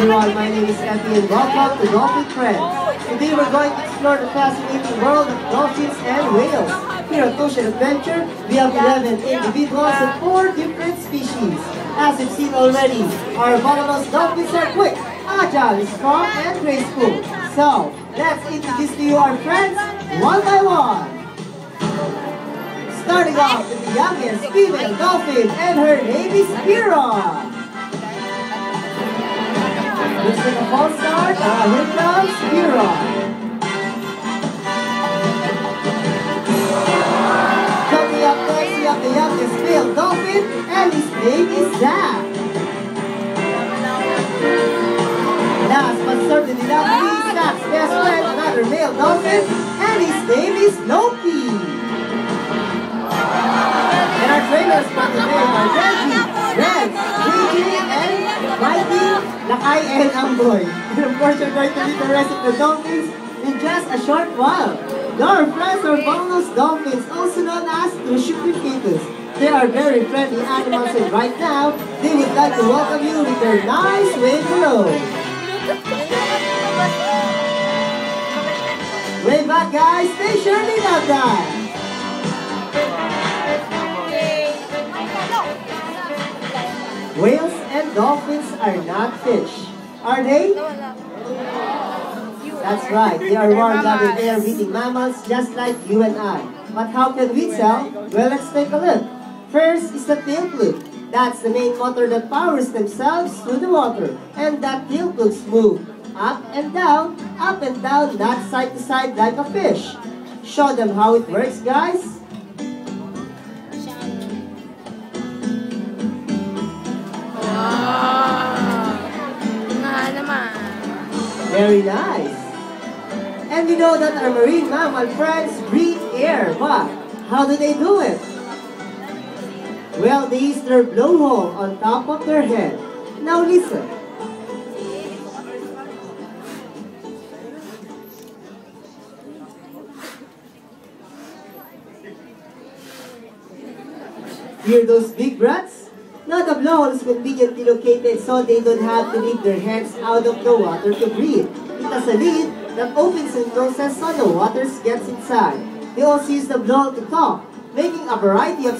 everyone, my name is Effie and welcome to Dolphin Friends. Today we're going to explore the fascinating world of dolphins and whales. Here at Ocean Adventure, we have 11 individuals of 4 different species. As you've seen already, our bottlenose dolphins are quick, agile, strong, and graceful. So, let's introduce to you our friends one by one. Starting off with the youngest female dolphin, and her name is Kira. Looks like a false start. Here comes Kira. Coming up next, we have the youngest male dolphin, and his name is Zach. Last but certainly not least, Zach's best friend, another male dolphin, and his name is Loki. And our trainers for today are Reggie, Red, Gigi, and Mikey, Lakay, and Amboy. And of course, you're going to meet the rest of the dolphins in just a short while. Now our friends are bottlenose dolphins, also known as Trucipicatus. They are very friendly animals, and right now, they would like to welcome you with their nice wave hello. Wave back, guys. Stay surely not die. Whales and dolphins are not fish, are they? That's right, they are warm-blooded air-breathing mammals just like you and I. But how can we tell? Well, let's take a look. First is the tail fluke. That's the main motor that powers themselves through the water. And that tail flukes move up and down, not side to side like a fish. Show them how it works, guys. Very nice. And we know that our marine mammal friends breathe air, but how do they do it? Well, they use their blowhole on top of their head. Now listen. Hear those big breaths? Now the blowhole is conveniently located so they don't have to leave their heads out of the water to breathe. It has a lid that opens and closes so the water gets inside. They also use the blowhole to talk, making a variety of